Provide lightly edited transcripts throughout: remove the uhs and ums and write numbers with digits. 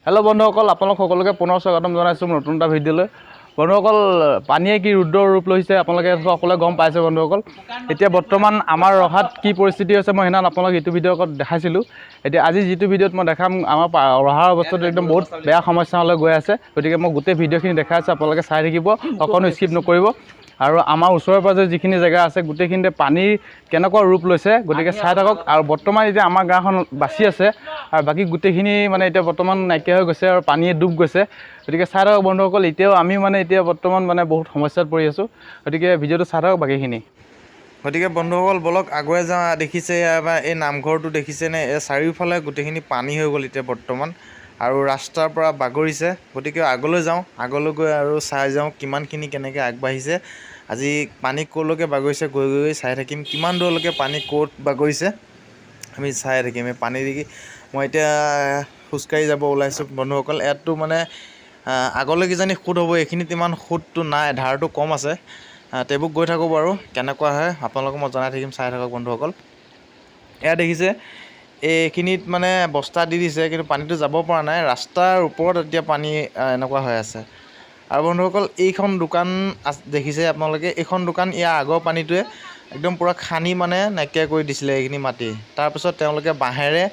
Hello' বন্ধুসকল, আপোনালোক সকলোকে পুনৰ স্বাগতম জনাইছোঁ নতুন এটা ভিডিঅ'লৈ। বন্ধুসকল, পানীয়ে কি ৰুদ্ৰৰ ৰূপ লৈছে আপোনালোকে সকলোৱে গম পাইছে। বন্ধুসকল, এতিয়া বৰ্তমান আমাৰ ৰহাত কি পৰিস্থিতি হৈছে মই সেইদিনা আপোনালোক এইটো ভিডিঅ'ত দেখাইছিলোঁ। এতিয়া আজি যিটো ভিডিঅ'ত মই দেখাম, আমাৰ ৰহাৰ অৱস্থাটো একদম বহুত বেয়া সমস্যালৈ গৈ আছে। গতিকে মই গোটেই ভিডিঅ'খিনি দেখাই আছোঁ, আপোনালোকে চাই থাকিব, অকণো স্কিপ নকৰিব। আৰু আমাৰ ওচৰে পাজৰে যিখিনি জেগা আছে গোটেইখিনিতে পানীৰ কেনেকুৱা ৰূপ লৈছে, গতিকে চাই থাকক। আৰু বৰ্তমান এতিয়া আমাৰ গাঁওখন বাচি আছে আৰু বাকী গোটেইখিনি মানে এতিয়া বৰ্তমান নাইকিয়া হৈ গৈছে আৰু পানীয়ে ডুব গৈছে। গতিকে চাই থাকক বন্ধুসকল, এতিয়াও আমি মানে এতিয়া বৰ্তমান মানে বহুত সমস্যাত পৰি আছোঁ। গতিকে ভিডিঅ'টো চাই থাকক বাকীখিনি। গতিকে বন্ধুসকল বলক আগুৱাই যাওঁ। দেখিছে এবাৰ এই নামঘৰটো দেখিছেনে? এই চাৰিওফালে গোটেইখিনি পানী হৈ গ'ল এতিয়া বৰ্তমান, আৰু ৰাস্তাৰ পৰা বাগৰিছে। গতিকে আগলৈ যাওঁ, আগলৈ গৈ আৰু চাই যাওঁ কিমানখিনি কেনেকৈ আগবাঢ়িছে। আজি পানী ক'লৈকে বাগৰিছে গৈ গৈ চাই থাকিম, কিমান দূৰলৈকে পানী ক'ত বাগৰিছে আমি চাই থাকিম। এই পানী দেখি মই এতিয়া খোজকাঢ়ি যাব ওলাইছোঁ বন্ধুসকল। ইয়াততো মানে আগলৈ কিজানি সোঁত হ'ব, এইখিনিত ইমান সোঁতটো নাই, ধাৰটো কম আছে। তেবুক গৈ থাকোঁ বাৰু, কেনেকুৱা হয় আপোনালোকক মই জনাই থাকিম, চাই থাকক বন্ধুসকল। এয়া দেখিছে এইখিনিত মানে বস্তা দি দিছে, কিন্তু পানীটো যাব পৰা নাই। ৰাস্তাৰ ওপৰত এতিয়া পানী এনেকুৱা হৈ আছে। আৰু বন্ধুসকল এইখন দোকান দেখিছে আপোনালোকে, এইখন দোকান ইয়াৰ আগৰ পানীটোৱে একদম পূৰা খান্দি মানে নাইকিয়া কৰি দিছিলে এইখিনি মাটি। তাৰপিছত তেওঁলোকে বাঁহেৰে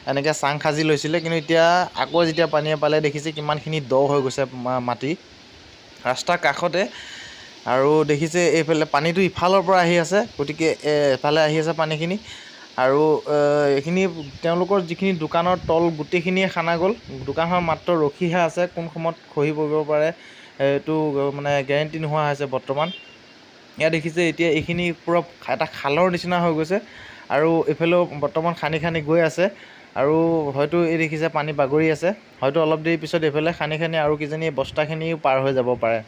এনেকৈ চাং সাজি লৈছিলে, কিন্তু এতিয়া আকৌ যেতিয়া পানীয়ে পালে দেখিছে কিমানখিনি দ হৈ গৈছে মাটি ৰাস্তাৰ কাষতে। আৰু দেখিছে এইফালে পানীটো ইফালৰ পৰা আহি আছে, গতিকে এফালে আহি আছে পানীখিনি। আৰু এইখিনি তেওঁলোকৰ যিখিনি দোকানৰ তল গোটেইখিনিয়ে খানা গ'ল। দোকানখন মাত্ৰ ৰখিহে আছে, কোন সময়ত খহি পৰিব পাৰে এইটো মানে গেৰেণ্টি নোহোৱা হৈছে বৰ্তমান। ইয়াত দেখিছে এতিয়া এইখিনি পূৰা এটা খালৰ নিচিনা হৈ গৈছে, আৰু এইফালেও বৰ্তমান খান্দি খান্দি গৈ আছে। আৰু হয়তো এই দেখিছে পানী বাগৰি আছে, হয়তো অলপ দেৰি পিছত এইফালে খান্দি খান্দি আৰু কিজানি বস্তাখিনিও পাৰ হৈ যাব পাৰে।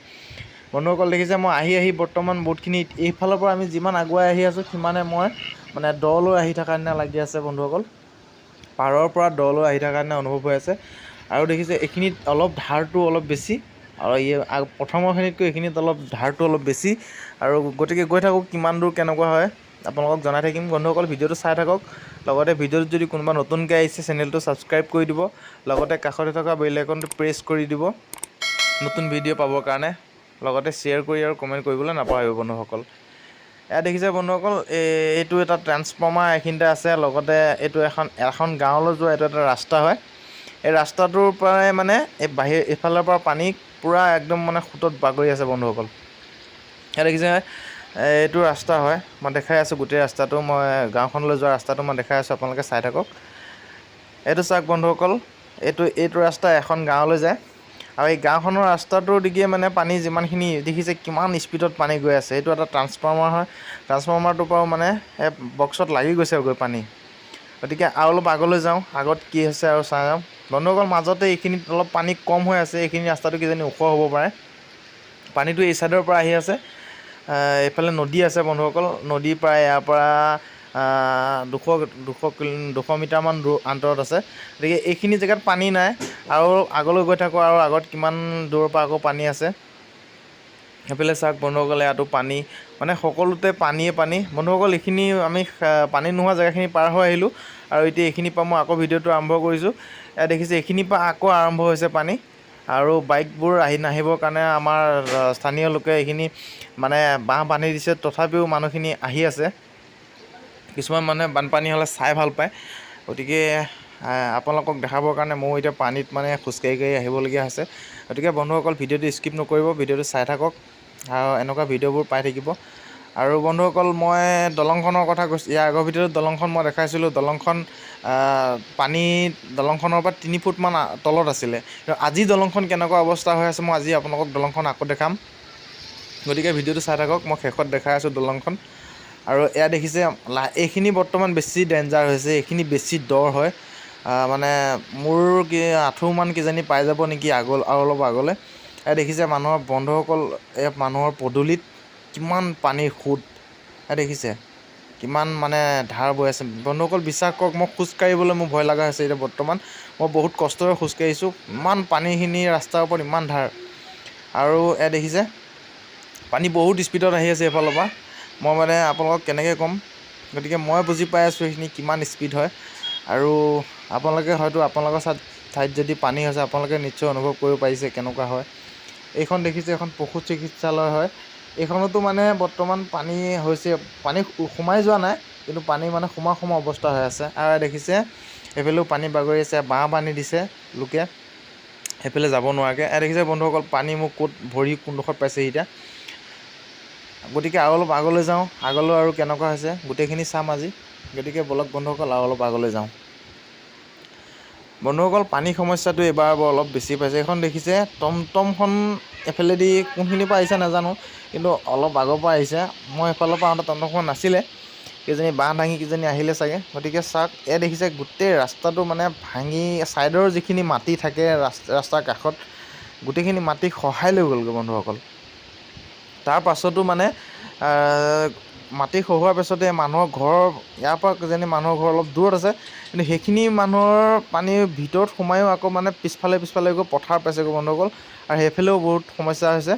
বন্ধুসকল দেখিছে মই আহি বৰ্তমান বহুতখিনি এইফালৰ পৰা আমি যিমান আগুৱাই আহি আছোঁ সিমানে মই মানে দলৈ আহি থকাৰ নিচিনা লাগি আছে বন্ধুসকল। পাৰৰ পৰা দলৈ আহি থকাৰ নিচিনা অনুভৱ হৈ আছে। আৰু দেখিছে এইখিনিত অলপ ধাৰটো অলপ বেছি, আৰু প্ৰথমৰখিনিতকৈ এইখিনিত অলপ ধাৰটো অলপ বেছি। আৰু গতিকে গৈ থাকক, কিমান দূৰ কেনেকুৱা হয় আপোনালোকক জনাই থাকিম বন্ধুসকল। ভিডিঅ'টো চাই থাকক, লগতে ভিডিঅ'টোত যদি কোনোবা নতুনকৈ আহিছে চেনেলটো ছাবস্ক্ৰাইব কৰি দিব, লগতে কাষতে থকা বেল আইকনটো প্ৰেছ কৰি দিব নতুন ভিডিঅ' পাবৰ কাৰণে। লগতে শ্বেয়াৰ কৰি আৰু কমেণ্ট কৰিবলৈ নাপাহৰিব বন্ধুসকল। এয়া দেখিছে বন্ধুসকল, এইটো এটা ট্ৰান্সফৰ্মাৰ এইখিনিতে আছে, লগতে এইটো এখন গাঁৱলৈ যোৱা এইটো এটা ৰাস্তা হয়। এই ৰাস্তাটোৰ পৰাই মানে এই এইফালৰ পৰা পানী পূৰা একদম মানে সোঁতত বাগৰি আছে বন্ধুসকল। এয়া দেখিছে এইটো ৰাস্তা হয়, মই দেখাই আছোঁ গোটেই ৰাস্তাটো, মই গাঁওখনলৈ যোৱা ৰাস্তাটো মই দেখাই আছোঁ, আপোনালোকে চাই থাকক। এইটো চাওক বন্ধুসকল, এইটো ৰাস্তা এখন গাঁৱলৈ যায়। আৰু এই গাঁওখনৰ ৰাস্তাটোৰ দিগে মানে পানী যিমানখিনি দেখিছে কিমান স্পীডত পানী গৈ আছে। এইটো এটা ট্ৰান্সফৰ্মাৰ হয়, ট্ৰান্সফৰ্মাৰটোৰ পৰাও মানে বক্সত লাগি গৈছে গৈ পানী। গতিকে আৰু অলপ আগলৈ যাওঁ, আগত কি হৈছে আৰু চাই যাওঁ বন্ধুসকল। মাজতে এইখিনিত অলপ পানী কম হৈ আছে, এইখিনি ৰাস্তাটো কিজানি ওখ হ'ব পাৰে। পানীটো এই ছাইডৰ পৰা আহি আছে, এইফালে নদী আছে বন্ধুসকল। নদীৰ পৰা ইয়াৰ পৰা 200 মিটাৰমান আঁতৰত আছে। গতিকে এইখিনি জেগাত পানী নাই। আৰু আগলৈ গৈ থাকোঁ, আৰু আগত কিমান দূৰৰ পৰা আকৌ পানী আছে সেইফালে চাওক বন্ধুসকল। ইয়াতো পানী, মানে সকলোতে পানীয়ে পানী বন্ধুসকল। এইখিনি আমি পানী নোহোৱা জেগাখিনি পাৰ হৈ আহিলোঁ, আৰু এতিয়া এইখিনিৰ পৰা মই আকৌ ভিডিঅ'টো আৰম্ভ কৰিছোঁ। ইয়াত দেখিছে এইখিনিৰ পৰা আকৌ আৰম্ভ হৈছে পানী, আৰু বাইকবোৰ নাহিবৰ কাৰণে আমাৰ স্থানীয় লোকে এইখিনি মানে বাঁহ বান্ধি দিছে। তথাপিও মানুহখিনি আহি আছে, কিছুমান মানুহে বানপানী হ'লে চাই ভাল পায়। গতিকে আপোনালোকক দেখাবৰ কাৰণে ময়ো এতিয়া পানীত মানে খোজকাঢ়ি আহিবলগীয়া হৈছে। গতিকে বন্ধুসকল ভিডিঅ'টো স্কিপ নকৰিব, ভিডিঅ'টো চাই থাকক, আৰু এনেকুৱা ভিডিঅ'বোৰ পাই থাকিব। আৰু বন্ধুসকল মই দলংখনৰ কথা কৈছোঁ, ইয়াৰ আগৰ ভিডিঅ'ত দলংখন মই দেখাইছিলোঁ। দলংখন দলংখনৰ পৰা 3 ফুটমান তলত আছিলে, কিন্তু আজি দলংখন কেনেকুৱা অৱস্থা হৈ আছে মই আজি আপোনালোকক দলংখন আকৌ দেখাম। গতিকে ভিডিঅ'টো চাই থাকক, মই শেষত দেখাই আছোঁ দলংখন। আৰু এয়া দেখিছে এইখিনি বৰ্তমান বেছি ডেঞ্জাৰ হৈছে, এইখিনি বেছি দ হয়, মানে মোৰ আঁঠুমান কিজানি পাই যাব নেকি আৰু অলপ আগলৈ। এয়া দেখিছে মানুহৰ বন্ধুসকল, মানুহৰ পদূলিত কিমান পানীৰ সোঁত দেখিছে, কিমান মানে ধাৰ বৈ আছে বন্ধুসকল। বিশ্বাস কৰক মই খোজকাঢ়িবলৈ মোৰ ভয় লগা হৈছে এতিয়া বৰ্তমান। মই বহুত কষ্টৰে খোজকাঢ়িছোঁ, ইমান পানীখিনি ৰাস্তাৰ ওপৰত ইমান ধাৰ। আৰু এয়া দেখিছে পানী বহুত স্পীডত আহি আছে এইফালৰ পৰা, মই মানে আপোনালোকক কেনেকৈ ক'ম। গতিকে মই বুজি পাই আছোঁ সেইখিনি কিমান স্পীড হয়, আৰু আপোনালোকে হয়তো আপোনালোকৰ ঠাইত যদি পানী হৈছে আপোনালোকে নিশ্চয় অনুভৱ কৰিব পাৰিছে কেনেকুৱা হয়। এইখন দেখিছে এখন পশু চিকিৎসালয় হয়। এইখনতো মানে বৰ্তমান পানী হৈছে, পানী সোমাই যোৱা নাই কিন্তু পানী মানে সোমোৱা অৱস্থা হৈ আছে। আৰু দেখিছে এইফালেও পানী বাগৰি আছে, বাঁহ বান্ধি দিছে লোকে সেইফালে যাব নোৱাৰাকৈ। দেখিছে বন্ধুসকল পানী মোক ক'ত ভৰি কোনডোখৰত পাইছে এতিয়া। গতিকে আৰু অলপ আগলৈ যাওঁ, আগলৈ আৰু কেনেকুৱা হৈছে গোটেইখিনি চাম আজি। গতিকে বলক বন্ধুসকল আৰু অলপ আগলৈ যাওঁ। বন্ধুসকল পানীৰ সমস্যাটো এইবাৰ বৰ অলপ বেছি পাইছে। এইখন দেখিছে টমটমখন এফালেদি কোনখিনিৰ পৰা আহিছে নাজানো, কিন্তু অলপ আগৰ পৰা আহিছে। মই এফালৰ পৰা আহোঁতে টমটমখন নাছিলে, কেইজনী বাঁহ দাঙি কেইজনী আহিলে চাগে। গতিকে চাওক এয়া দেখিছে গোটেই ৰাস্তাটো মানে ভাঙি, ছাইডৰ যিখিনি মাটি থাকে ৰাস্তাৰ কাষত গোটেইখিনি মাটি খহাই লৈ গ'লগৈ বন্ধুসকল। তাৰ পাছতো মানে মাটি খহোৱাৰ পাছতে মানুহৰ ঘৰ, ইয়াৰ পৰা যেনে মানুহৰ ঘৰ অলপ দূৰত আছে, কিন্তু সেইখিনি মানুহৰ পানীৰ ভিতৰত সোমায়ো আকৌ মানে পিছফালে গৈ পথাৰ পাইছেগৈ বন্ধুসকল। আৰু সেইফালেও বহুত সমস্যা হৈছে।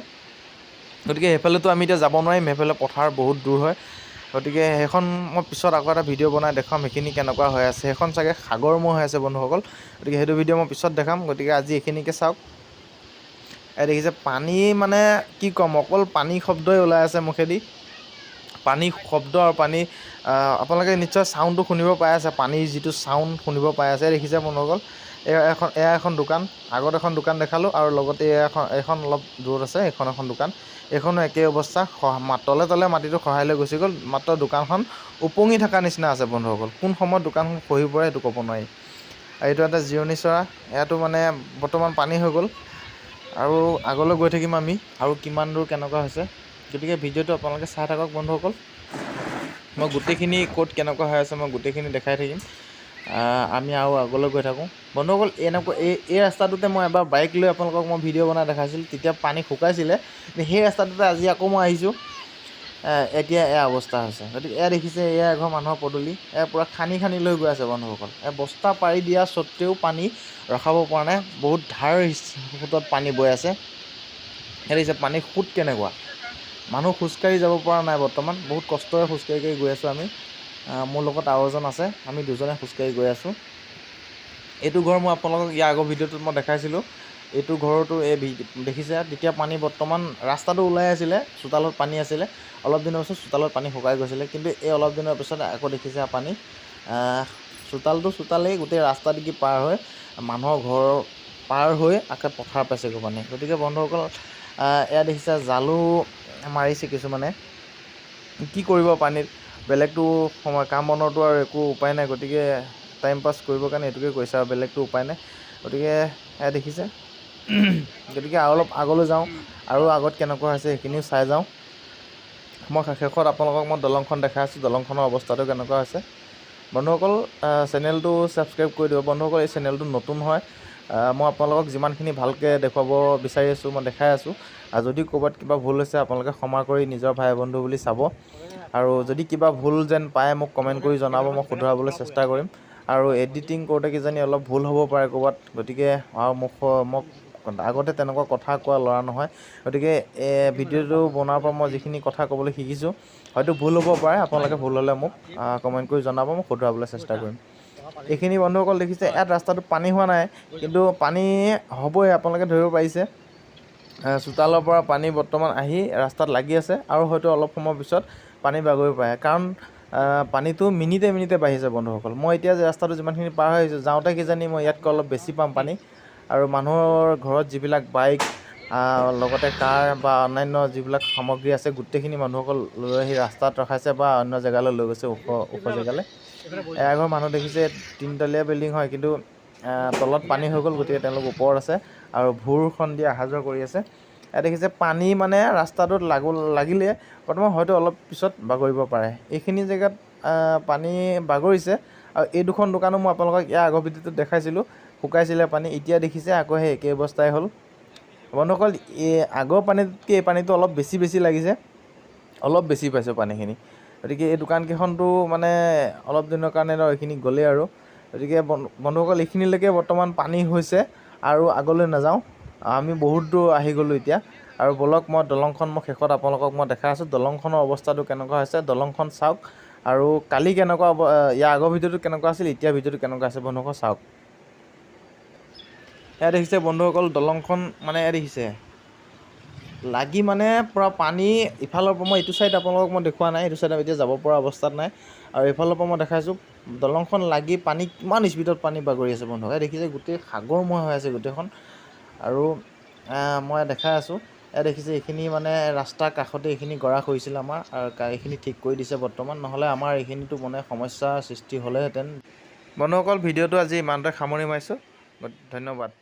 গতিকে সেইফালেতো আমি এতিয়া যাব নোৱাৰিম, সেইফালে পথাৰ বহুত দূৰ হয়। গতিকে সেইখন মই পিছত আকৌ এটা ভিডিঅ' বনাই দেখাম সেইখিনি কেনেকুৱা হৈ আছে। সেইখন চাগে সাগৰমুখ হৈ আছে বন্ধুসকল। গতিকে সেইটো ভিডিঅ' মই পিছত দেখাম। গতিকে আজি এইখিনিকে চাওক। দেখিছে পানী মানে কি ক'ম, অকল পানী শব্দই ওলাই আছে মুখেদি। পানী শব্দ আৰু পানী আপোনালোকে নিশ্চয় চাউণ্ডটো শুনিব পাই আছে, পানীৰ যিটো চাউণ্ড শুনিব পাই আছে। দেখিছে বন্ধুসকল এয়া এখন দোকান, আগত এখন দোকান দেখালোঁ আৰু লগতে এইখন অলপ দূৰত আছে, এখন দোকান। এইখনো একেই অৱস্থা, তলে মাটিটো খহাই লৈ গুচি গ'ল। মাত্ৰ দোকানখন উপঙি থকা নিচিনা আছে বন্ধুসকল। কোন সময়ত দোকানখন খহি পৰে সেইটো ক'ব নোৱাৰি। এইটো এটা জিৰণি চৰা, ইয়াতো মানে বৰ্তমান পানী হৈ গ'ল। আৰু আগলৈ গৈ থাকিম আমি আৰু কিমান দূৰ কেনেকুৱা হৈছে। গতিকে ভিডিঅ'টো আপোনালোকে চাই থাকক বন্ধুসকল। মই গোটেইখিনি ক'ত কেনেকুৱা হৈ আছে মই গোটেইখিনি দেখাই থাকিম। আমি আৰু আগলৈ গৈ থাকোঁ বন্ধুসকল। এই ৰাস্তাটোতে মই এবাৰ বাইক লৈ আপোনালোকক মই ভিডিঅ' বনাই দেখাইছিলোঁ, তেতিয়া পানী শুকাইছিলে। সেই ৰাস্তাটোতে আজি আকৌ মই আহিছোঁ, এতিয়া এয়া অৱস্থা হৈছে। গতিকে এয়া দেখিছে এয়া এঘৰ মানুহৰ পদূলি, এয়া পূৰা খান্দি লৈ গৈ আছে বন্ধুসকল। বস্তা পাৰি দিয়া স্বত্তেও পানী ৰখাব পৰা নাই, বহুত ধাৰ সোঁতত পানী বৈ আছে। এয়া দেখিছে পানীৰ সোঁত কেনেকুৱা, মানুহ খোজকাঢ়ি যাব পৰা নাই বৰ্তমান, বহুত কষ্টৰে খোজকাঢ়ি গৈ আছোঁ আমি। মোৰ লগত আৰু এজন আছে, আমি দুজনে খোজকাঢ়ি গৈ আছোঁ। এইটো ঘৰ মই আপোনালোকক ইয়াৰ আগৰ ভিডিঅ'টোত মই দেখাইছিলোঁ। এইটো ঘৰতো দেখিছে তেতিয়া পানী বৰ্তমান ৰাস্তাটো ওলাই আছিলে, চোতালত পানী আছিলে। অলপ দিনৰ পিছত চোতালত পানী শুকাই গৈছিলে, কিন্তু এই অলপ দিনৰ পিছত আকৌ দেখিছে পানী চোতালেই গোটেই ৰাস্তা দিগি পাৰ হৈ মানুহৰ ঘৰ পাৰ হৈ আকৌ পথাৰ পাইছেগৈ পানী। গতিকে বন্ধুসকল এয়া দেখিছে জালো মাৰিছে কিছুমানে, কি কৰিব পানীত, বেলেগটো কাম বনৰতো আৰু একো উপায় নাই। গতিকে টাইম পাছ কৰিবৰ কাৰণে এইটোকে কৰিছে আৰু বেলেগটো উপায় নাই। গতিকে এয়া দেখিছে। গতিকে আৰু অলপ আগলৈ যাওঁ, আৰু আগত কেনেকুৱা হৈছে সেইখিনিও চাই যাওঁ। মই শেষত আপোনালোকক মই দলংখন দেখাই আছোঁ, দলংখনৰ অৱস্থাটো কেনেকুৱা হৈছে। বন্ধুসকল চেনেলটো ছাবস্ক্ৰাইব কৰি দিব বন্ধুসকল। এই চেনেলটো নতুন হয়, মই আপোনালোকক যিমানখিনি ভালকৈ দেখুৱাব বিচাৰি আছোঁ মই দেখাই আছোঁ। আৰু যদি ক'ৰবাত কিবা ভুল হৈছে আপোনালোকে ক্ষমা কৰি নিজৰ ভাই বন্ধু বুলি চাব। আৰু যদি কিবা ভুল যেন পায় মোক কমেণ্ট কৰি জনাব, মই শুধৰাবলৈ চেষ্টা কৰিম। আৰু এডিটিং কৰোঁতে কিজানি অলপ ভুল হ'ব পাৰে ক'ৰবাত, গতিকে আৰু মোক আগতে তেনেকুৱা কথা কোৱা ল'ৰা নহয়। গতিকে ভিডিঅ'টো বনোৱাৰ পৰা মই যিখিনি কথা ক'বলৈ শিকিছোঁ, হয়তো ভুল হ'ব পাৰে। আপোনালোকে ভুল হ'লে মোক কমেণ্ট কৰি জনাব, মই শুধৰাবলৈ চেষ্টা কৰিম। এইখিনি বন্ধুসকল দেখিছে ইয়াত ৰাস্তাটোত পানী হোৱা নাই, কিন্তু পানী হ'বই, আপোনালোকে ধৰিব পাৰিছে। চোতালৰ পৰা পানী বৰ্তমান আহি ৰাস্তাত লাগি আছে, আৰু হয়তো অলপ সময়ৰ পিছত পানী বাগৰি পাৰে। কাৰণ পানীটো মিনিটে বাঢ়িছে বন্ধুসকল। মই এতিয়া যে ৰাস্তাটো যিমানখিনি পাৰ হৈ আহিছোঁ, যাওঁতে কিজানি মই ইয়াতকৈ অলপ বেছি পাম পানী। আৰু মানুহৰ ঘৰত যিবিলাক বাইক লগতে কাৰ বা অন্যান্য যিবিলাক সামগ্ৰী আছে গোটেইখিনি মানুহসকল লৈ আহি ৰাস্তাত ৰখাইছে বা অন্য জেগালৈ লৈ গৈছে, ওখ জেগালৈ। এঘৰ মানুহ দেখিছে, 3তলীয়া বিল্ডিং হয়, কিন্তু তলত পানী হৈ গ'ল, গতিকে তেওঁলোক ওপৰত আছে আৰু ভোৰখন দি অহা যোৱা কৰি আছে। দেখিছে পানী মানে ৰাস্তাটোত লাগিলে বৰ্তমান হয়তো অলপ পিছত বাগৰিব পাৰে। এইখিনি জেগাত পানী বাগৰিছে। আৰু এই দুখন দোকানো মই আপোনালোকক ইয়াৰ আগৰ ভিডিঅ'টোত দেখাইছিলোঁ, শুকাইছিলে পানী। এতিয়া দেখিছে আকৌ সেই একেই অৱস্থাই হ'ল বন্ধুসকল। আগৰ পানীতকৈ এই পানীটো অলপ বেছি লাগিছে, অলপ বেছি পাইছোঁ পানীখিনি। গতিকে এই দোকানকেইখনতো মানে অলপ দিনৰ কাৰণে এইখিনি গ'লেই আৰু। গতিকে বন্ধুসকল এইখিনিলৈকে বৰ্তমান পানী হৈছে, আৰু আগলৈ নাযাওঁ, আমি বহুত দূৰ আহি গ'লোঁ এতিয়া। আৰু বলক মই দলংখন শেষত আপোনালোকক মই দেখাই আছোঁ, দলংখনৰ অৱস্থাটো কেনেকুৱা হৈছে। দলংখন চাওক, আৰু কালি কেনেকুৱা ইয়াৰ আগৰ ভিডিঅ'টো কেনেকুৱা আছিল, এতিয়া ভিডিঅ'টো কেনেকুৱা আছে বন্ধুসকল চাওক। এয়া দেখিছে বন্ধুসকল দলংখন মানে এয়া দেখিছে লাগি মানে পূৰা পানী ইফালৰ পৰা মই এইটো ছাইড আপোনালোকক মই দেখুওৱা নাই, এইটো ছাইড এতিয়া যাব পৰা অৱস্থাত নাই। আৰু এইফালৰ পৰা মই দেখাইছোঁ দলংখন লাগি পানী কিমান স্পীডত পানী বাগৰি আছে বন্ধুসকল। এয়া দেখিছে গোটেই সাগৰময় হৈ আছে গোটেইখন। আৰু মই দেখাই আছোঁ এয়া দেখিছে এইখিনি মানে ৰাস্তাৰ কাষতে এইখিনি গৰা হৈছিল আমাৰ, আৰু এইখিনি ঠিক কৰি দিছে বৰ্তমান, নহ'লে আমাৰ এইখিনিতো মানে সমস্যাৰ সৃষ্টি হ'লেহেঁতেন। বন্ধুসকল ভিডিঅ'টো আজি ইমানতে সামৰি মাৰিছোঁ, ধন্যবাদ।